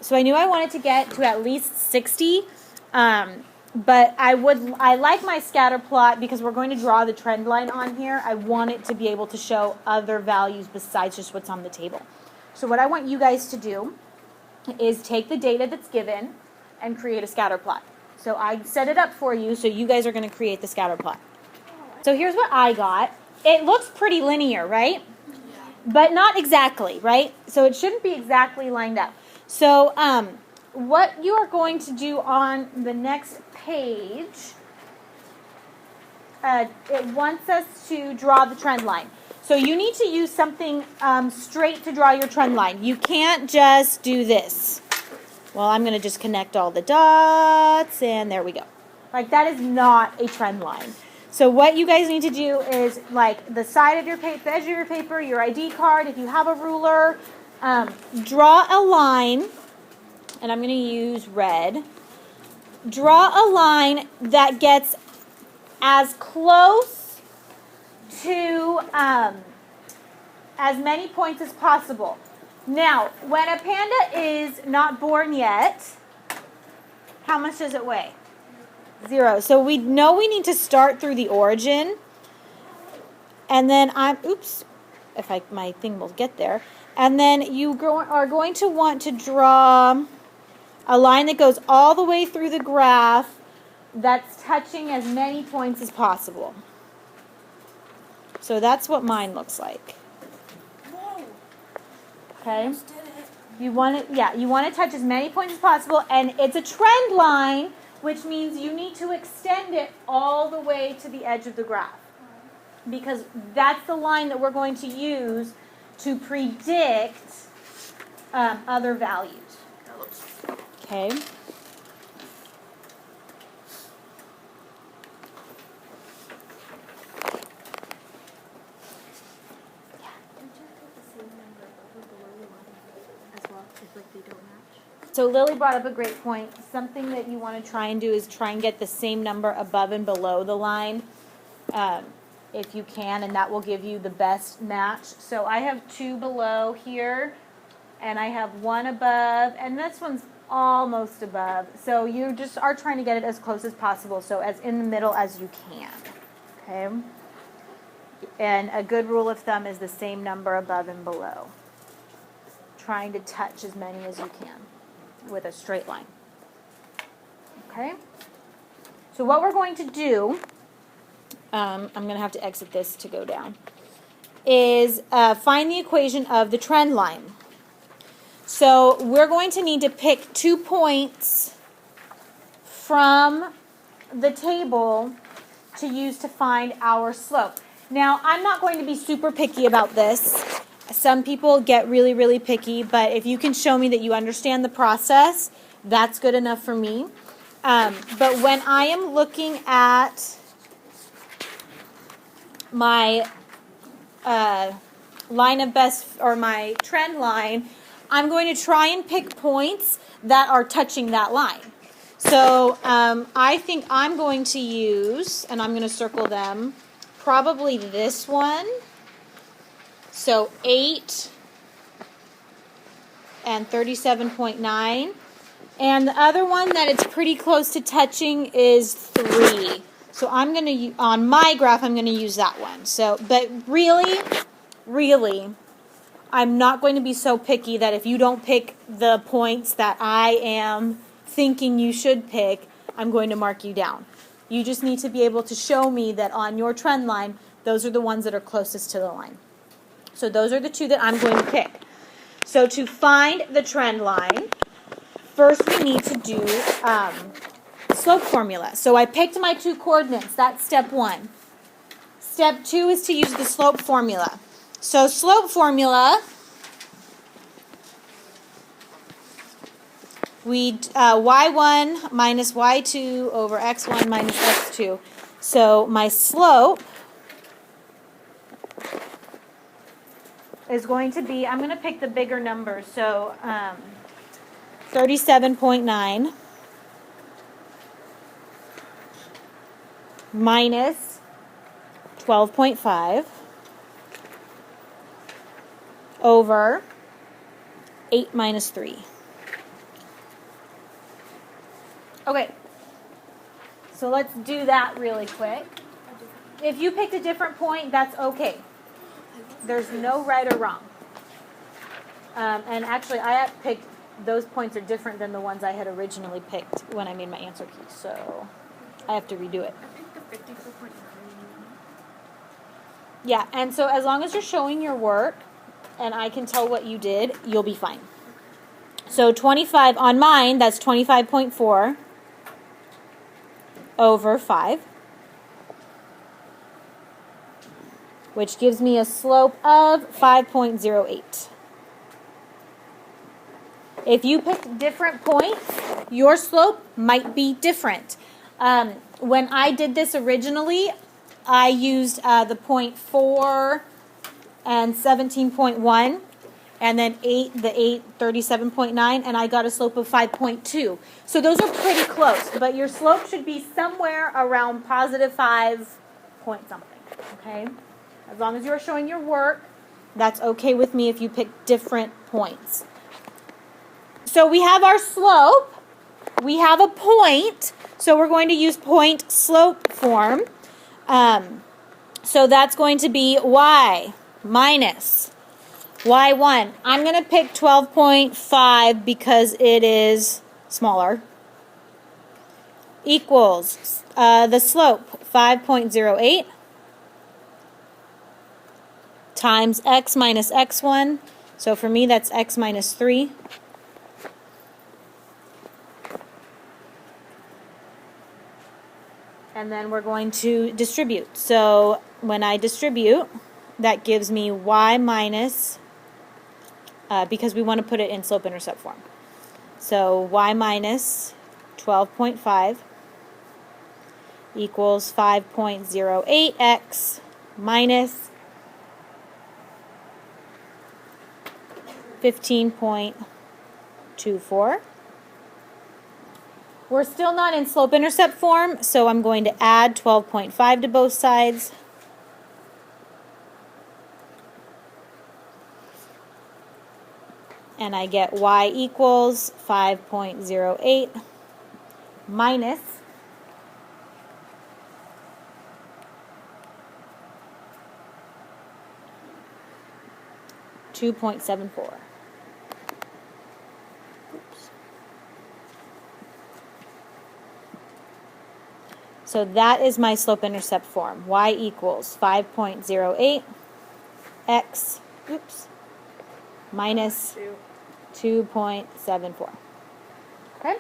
So I knew I wanted to get to at least 60, but I like my scatter plot because we're going to draw the trend line on here. I want it to be able to show other values besides just what's on the table. So what I want you guys to do is take the data that's given and create a scatter plot. So I set it up for you, so you guys are going to create the scatter plot. So here's what I got. It looks pretty linear, right? But not exactly, right? So it shouldn't be exactly lined up. So what you are going to do on the next page, it wants us to draw the trend line. So you need to use something straight to draw your trend line. You can't just do this. Well, I'm going to just connect all the dots, and there we go. Like, that is not a trend line. So what you guys need to do is, like, the side of your paper, the edge of your paper, your ID card, if you have a ruler, draw a line, and I'm going to use red. Draw a line that gets as close to as many points as possible. Now, when a panda is not born yet, how much does it weigh? 0. So we know we need to start through the origin. And then my thing will get there. And then you are going to want to draw a line that goes all the way through the graph that's touching as many points as possible. So that's what mine looks like. Okay? You want to touch as many points as possible, and it's a trend line, which means you need to extend it all the way to the edge of the graph, because that's the line that we're going to use to predict other values. Okay? So Lily brought up a great point. Something that you want to try and do is try and get the same number above and below the line, if you can, and that will give you the best match. So I have 2 below here, and I have 1 above, and this one's almost above. So you just are trying to get it as close as possible, so as in the middle as you can. Okay? And a good rule of thumb is the same number above and below. Trying to touch as many as you can with a straight line. Okay? So what we're going to do, I'm going to have to exit this to go down, is find the equation of the trend line. So we're going to need to pick 2 points from the table to use to find our slope. Now, I'm not going to be super picky about this. Some people get really, really picky, but if you can show me that you understand the process, that's good enough for me. But when I am looking at my line of best, or my trend line, I'm going to try and pick points that are touching that line. So I think I'm going to use, and I'm going to circle them, probably this one. So 8 and 37.9. And the other one that it's pretty close to touching is 3. So I'm going to, on my graph, I'm going to use that one. So, but really, I'm not going to be so picky that if you don't pick the points that I am thinking you should pick, I'm going to mark you down. You just need to be able to show me that on your trend line, those are the ones that are closest to the line. So those are the 2 that I'm going to pick. So to find the trend line, first we need to do slope formula. So I picked my 2 coordinates. That's step 1. Step 2 is to use the slope formula. So slope formula, y1 minus y2 over x1 minus x2. So my slope is going to be, I'm going to pick the bigger number, so 37.9 minus 12.5 over 8 minus 3. Okay, so let's do that really quick. If you picked a different point, that's okay. There's no right or wrong. And actually, I have picked, those points are different than the ones I had originally picked when I made my answer key, so I have to redo it. I picked the 54.9. Yeah, and so as long as you're showing your work and I can tell what you did, you'll be fine. So 25, on mine, that's 25.4 over 5, which gives me a slope of 5.08. If you picked different points, your slope might be different. When I did this originally, I used the point 4 and 17.1, and then 37.9, and I got a slope of 5.2. So those are pretty close, but your slope should be somewhere around positive 5 point something, okay? As long as you're showing your work, that's okay with me if you pick different points. So we have our slope, we have a point, so we're going to use point slope form. So that's going to be y minus y1. I'm going to pick 12.5 because it is smaller. Equals the slope, 5.08 times x minus x1. So for me, that's x minus 3. And then we're going to distribute. So when I distribute, that gives me y minus, because we want to put it in slope-intercept form. So y minus 12.5 equals 5.08x minus 15.24. We're still not in slope-intercept form, so I'm going to add 12.5 to both sides. And I get y equals 5.08 minus 2.74. So that is my slope-intercept form. Y equals 5.08 x, minus 2.74. Okay?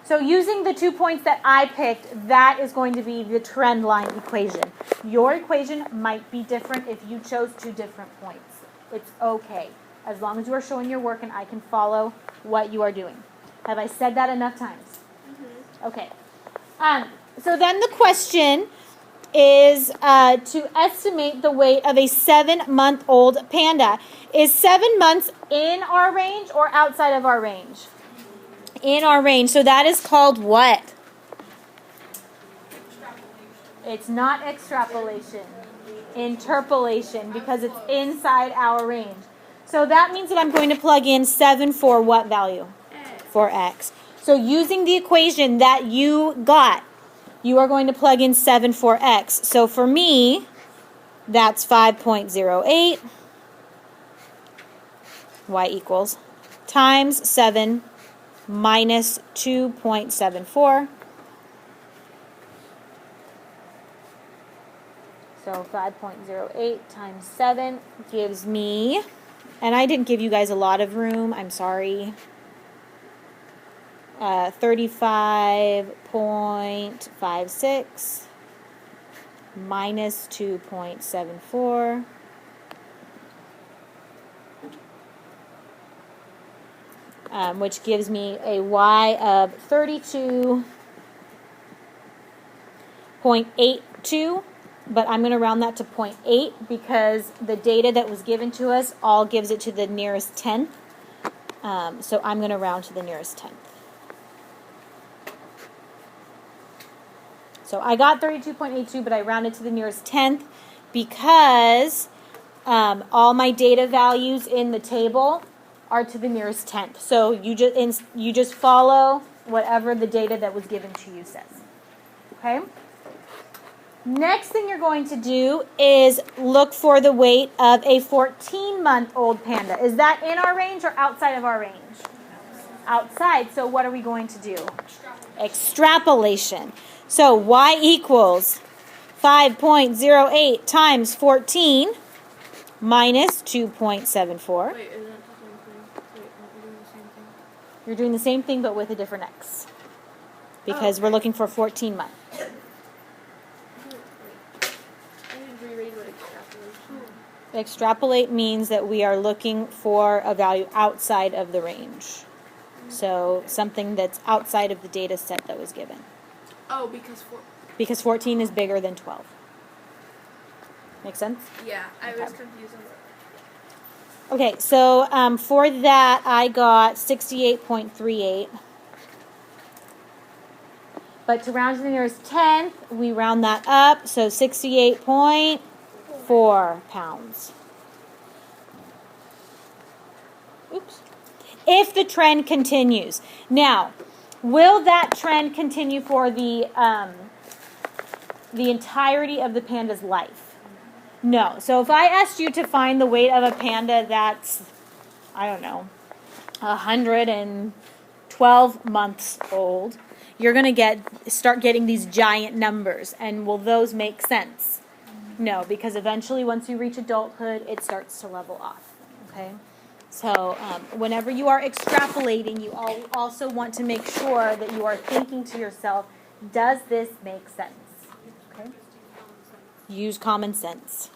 So using the 2 points that I picked, that is going to be the trend line equation. Your equation might be different if you chose 2 different points. It's okay, as long as you are showing your work and I can follow what you are doing. Have I said that enough times? Mm-hmm. Okay. So then the question is to estimate the weight of a 7-month-old panda. Is 7 months in our range or outside of our range? In our range. So that is called what? It's not extrapolation. Interpolation, because it's inside our range. So that means that I'm going to plug in 7 for what value? For x. So using the equation that you got, you are going to plug in 7 for x. So for me, that's 5.08 y equals times 7 minus 2.74. So 5.08 times 7 gives me, and I didn't give you guys a lot of room, I'm sorry, 35.56 minus 2.74. Which gives me a y of 32.82, but I'm going to round that to 0.8 because the data that was given to us all gives it to the nearest tenth. So I'm going to round to the nearest tenth. So I got 32.82, but I rounded to the nearest tenth because all my data values in the table are to the nearest tenth. So you just follow whatever the data that was given to you says. Okay? Next thing you're going to do is look for the weight of a 14-month-old panda. Is that in our range or outside of our range? Outside. So what are we going to do? Extrapolation. So y equals 5.08 times 14 minus 2.74. Wait, isn't that the same thing? Wait, aren't we doing the same thing? You're doing the same thing but with a different x. Because we're looking for 14 months. Extrapolate means that we are looking for a value outside of the range. So something that's outside of the data set that was given. Oh, Because 14 is bigger than 12. Make sense? Yeah, I was confused on that. Okay, so for that I got 68.38. But to round to the nearest tenth, we round that up, so 68.4 pounds. Oops. If the trend continues. Now, will that trend continue for the entirety of the panda's life? No. So if I asked you to find the weight of a panda that's, I don't know, 112 months old, you're going to start getting these giant numbers. And will those make sense? No, because eventually once you reach adulthood, it starts to level off. Okay? So whenever you are extrapolating, you also want to make sure that you are thinking to yourself, does this make sense? Okay? Use common sense.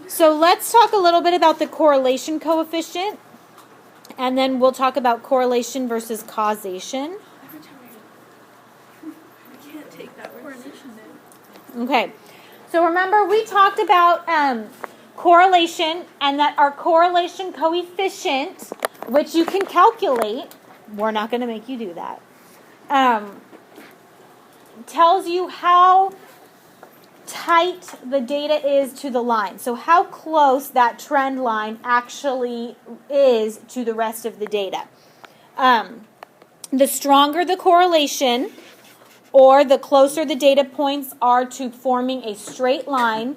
So let's talk a little bit about the correlation coefficient, and then we'll talk about correlation versus causation. Every time I can't take that correlation in. Okay. So remember, we talked about correlation, and that our correlation coefficient, which you can calculate, we're not going to make you do that, tells you how tight the data is to the line. So how close that trend line actually is to the rest of the data. The stronger the correlation, or the closer the data points are to forming a straight line,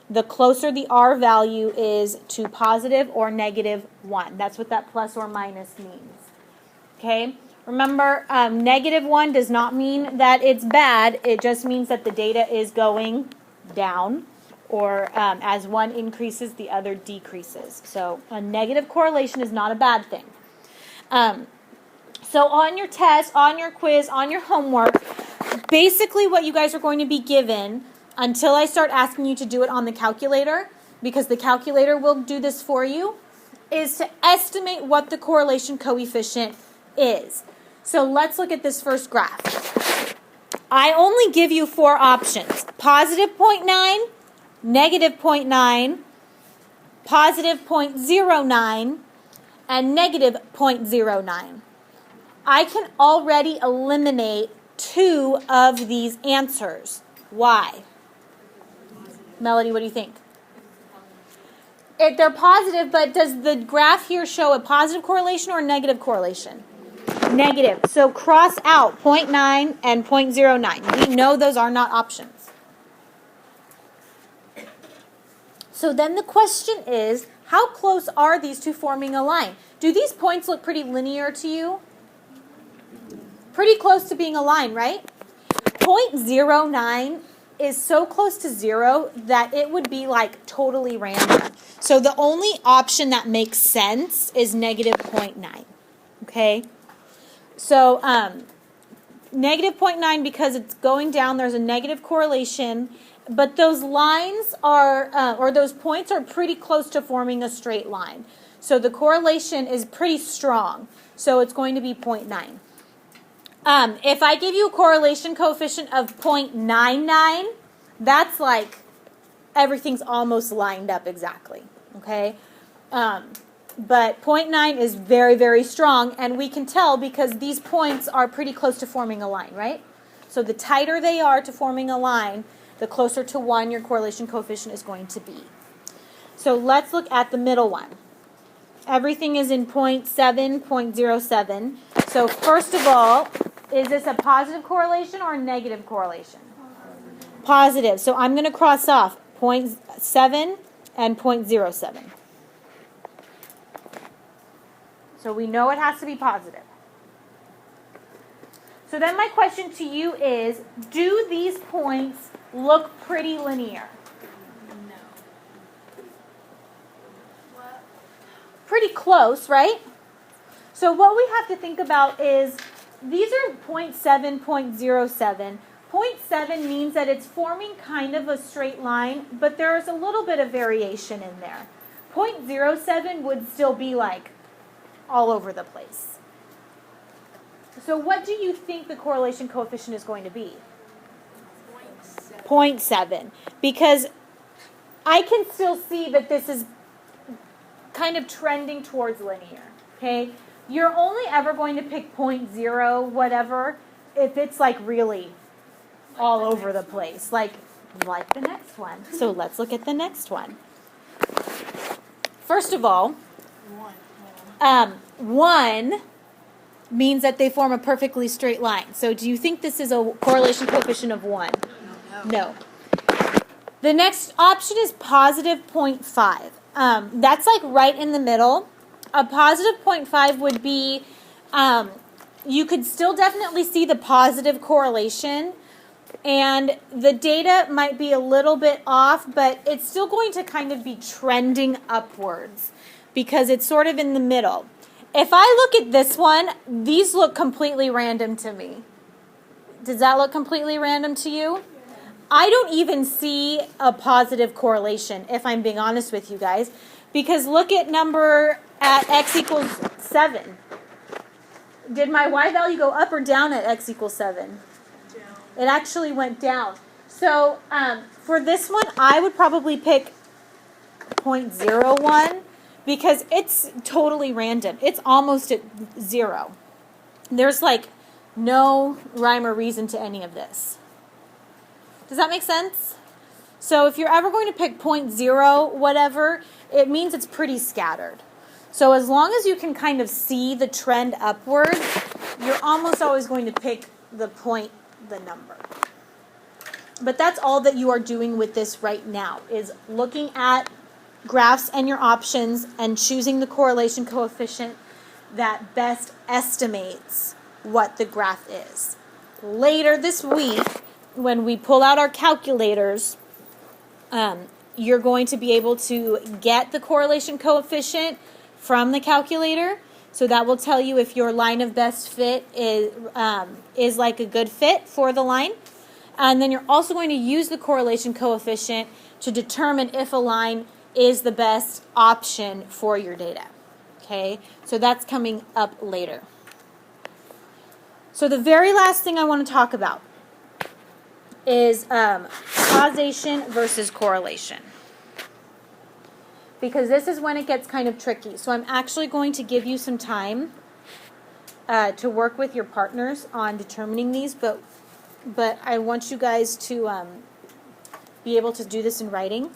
the closer the R value is to positive or negative 1. That's what that plus or minus means. Okay? Remember, negative 1 does not mean that it's bad. It just means that the data is going down, or as one increases, the other decreases. So a negative correlation is not a bad thing. So on your test, on your quiz, on your homework, basically what you guys are going to be given, until I start asking you to do it on the calculator, because the calculator will do this for you, is to estimate what the correlation coefficient is. So let's look at this first graph. I only give you 4 options. Positive 0.9, negative 0.9, positive 0.09, and negative 0.09. I can already eliminate 2 of these answers. Why? Melody, what do you think? If they're positive, but does the graph here show a positive correlation or a negative correlation? Negative. So cross out 0.9 and 0.09. We know those are not options. So then the question is, how close are these to forming a line? Do these points look pretty linear to you? Pretty close to being a line, right? 0.09 is so close to 0 that it would be like totally random. So the only option that makes sense is negative 0.9. Okay? So negative 0.9, because it's going down, there's a negative correlation, but those lines are, or those points are pretty close to forming a straight line. So the correlation is pretty strong. So it's going to be 0.9. If I give you a correlation coefficient of 0.99, that's like everything's almost lined up exactly, okay? But 0.9 is very, very strong, and we can tell because these points are pretty close to forming a line, right? So the tighter they are to forming a line, the closer to 1 your correlation coefficient is going to be. So let's look at the middle one. Everything is in 0.7, 0.07. So first of all, Is this a positive correlation or a negative correlation? Positive. So I'm going to cross off 0.7 and 0.07. So we know it has to be positive. So then my question to you is, do these points look pretty linear? No. What? Pretty close, right? So what we have to think about is, these are 0.7, 0.07. 0.7 means that it's forming kind of a straight line, but there's a little bit of variation in there. 0.07 would still be like all over the place. So what do you think the correlation coefficient is going to be? 0.7. Because I can still see that this is kind of trending towards linear. Okay? You're only ever going to pick 0.0 whatever if it's like really all over the place. Like the next one. So let's look at the next one. First of all, 1 means that they form a perfectly straight line. So do you think this is a correlation coefficient of 1? No. The next option is positive 0.5. That's like right in the middle. A positive 0.5 would be, you could still definitely see the positive correlation, and the data might be a little bit off, but it's still going to kind of be trending upwards because it's sort of in the middle. If I look at this one, these look completely random to me. Does that look completely random to you? I don't even see a positive correlation, if I'm being honest with you guys, because look at number at x equals 7. Did my y value go up or down at x equals 7? Down. It actually went down. So for this one, I would probably pick 0.01 because it's totally random. It's almost at 0. There's like no rhyme or reason to any of this. Does that make sense? So if you're ever going to pick 0.0 whatever, it means it's pretty scattered. So as long as you can kind of see the trend upward, you're almost always going to pick the number. But that's all that you are doing with this right now, is looking at graphs and your options and choosing the correlation coefficient that best estimates what the graph is. Later this week, when we pull out our calculators, you're going to be able to get the correlation coefficient from the calculator. So that will tell you if your line of best fit is like a good fit for the line. And then you're also going to use the correlation coefficient to determine if a line is the best option for your data. Okay, so that's coming up later. So the very last thing I want to talk about is causation versus correlation, because this is when it gets kind of tricky. So I'm actually going to give you some time to work with your partners on determining these, but I want you guys to be able to do this in writing.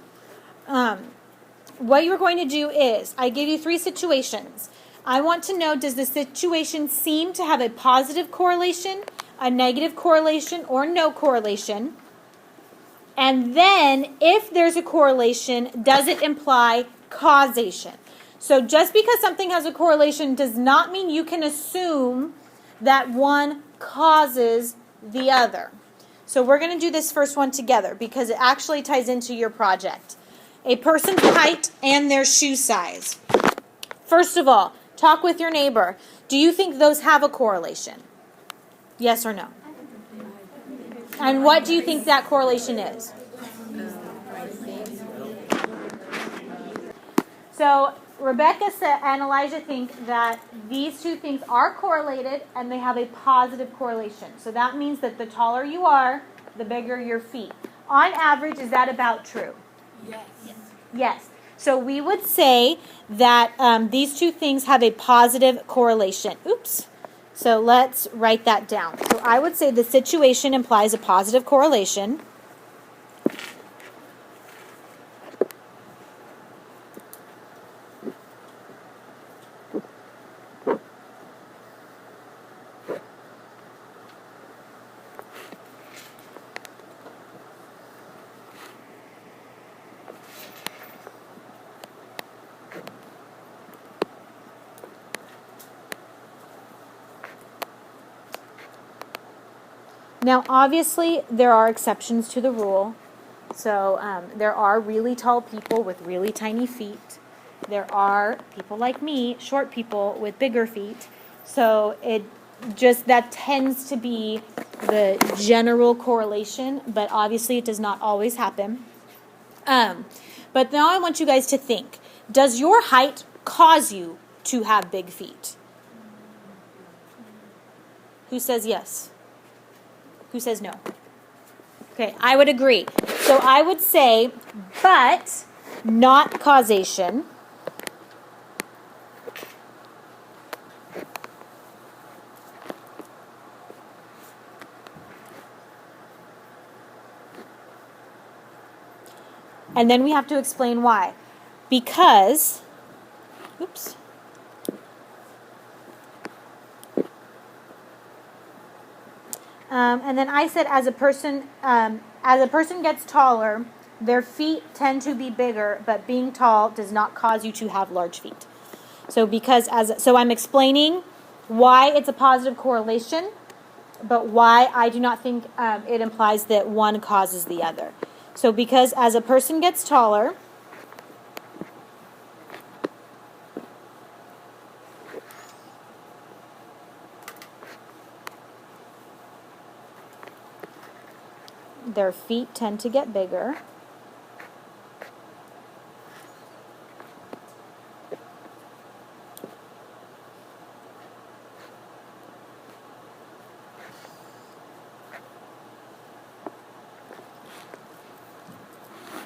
What you're going to do is, I give you 3 situations. I want to know, does the situation seem to have a positive correlation, a negative correlation, or no correlation? And then, if there's a correlation, does it imply causation? So just because something has a correlation does not mean you can assume that one causes the other. So we're going to do this first one together because it actually ties into your project. A person's height and their shoe size. First of all, talk with your neighbor. Do you think those have a correlation? Yes or no? And what do you think that correlation is? So Rebecca and Elijah think that these 2 things are correlated and they have a positive correlation. So that means that the taller you are, the bigger your feet. On average, is that about true? Yes. Yes. So we would say that these 2 things have a positive correlation. Oops. So let's write that down. So I would say the situation implies a positive correlation. Now, obviously, there are exceptions to the rule. So there are really tall people with really tiny feet. There are people like me, short people with bigger feet. So that tends to be the general correlation, but obviously it does not always happen. But now I want you guys to think. Does your height cause you to have big feet? Who says yes? Who says no? Okay, I would agree. So I would say, but not causation. And then we have to explain why. Because, oops. And then I said as a person gets taller, their feet tend to be bigger, but being tall does not cause you to have large feet. So I'm explaining why it's a positive correlation, but why I do not think it implies that one causes the other. So because as a person gets taller, their feet tend to get bigger.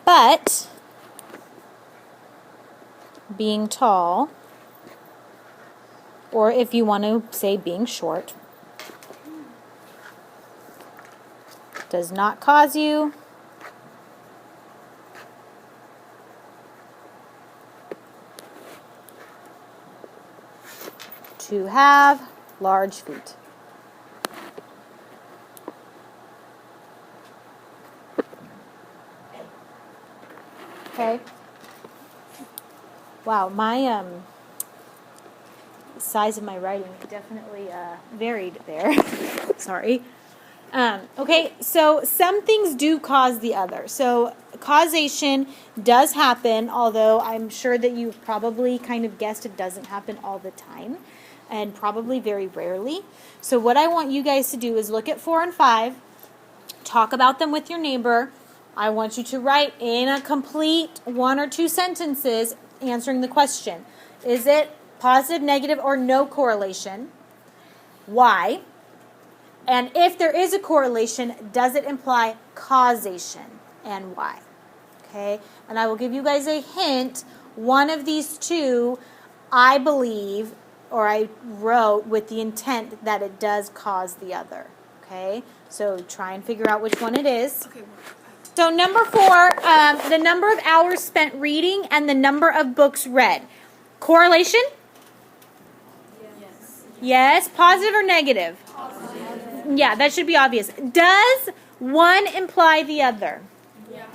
But being tall, or if you want to say being short, does not cause you to have large feet. Okay. Wow, my size of my writing definitely varied there. Sorry. Okay, so some things do cause the other. So causation does happen, although I'm sure that you've probably kind of guessed it doesn't happen all the time, and probably very rarely. So what I want you guys to do is look at 4 and 5, talk about them with your neighbor. I want you to write in a complete 1 or 2 sentences answering the question. Is it positive, negative, or no correlation? Why? And if there is a correlation, does it imply causation, and why? Okay? And I will give you guys a hint. One of these two, I believe, or I wrote with the intent that it does cause the other. Okay? So try and figure out which one it is. Okay. So number 4, the number of hours spent reading and the number of books read. Correlation? Yes. Yes. Positive or negative? Positive. Yeah, that should be obvious. Does one imply the other?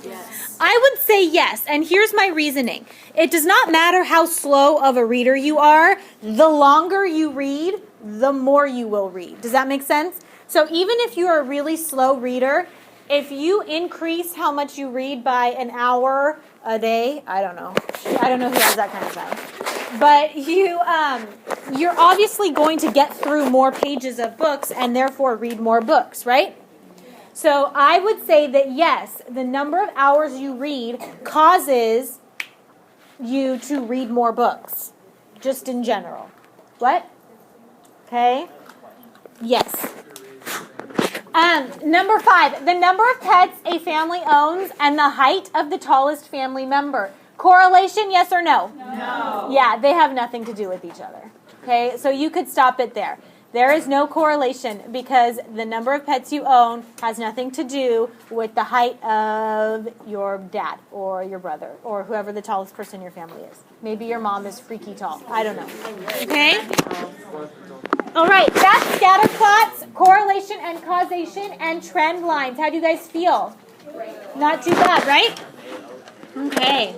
Yes. I would say yes, and here's my reasoning. It does not matter how slow of a reader you are. The longer you read, the more you will read. Does that make sense? So even if you're a really slow reader, if you increase how much you read by an hour a day, I don't know who has that kind of time. But you're obviously going to get through more pages of books and therefore read more books, right? So I would say that yes, the number of hours you read causes you to read more books, just in general. What? Okay. Yes. Number 5, the number of pets a family owns and the height of the tallest family member. Correlation, yes or no? No. Yeah, they have nothing to do with each other. Okay, so you could stop it there. There is no correlation because the number of pets you own has nothing to do with the height of your dad or your brother or whoever the tallest person in your family is. Maybe your mom is freaky tall. I don't know. Okay? All right, that's scatter plots, correlation and causation, and trend lines. How do you guys feel? Not too bad, right? Okay.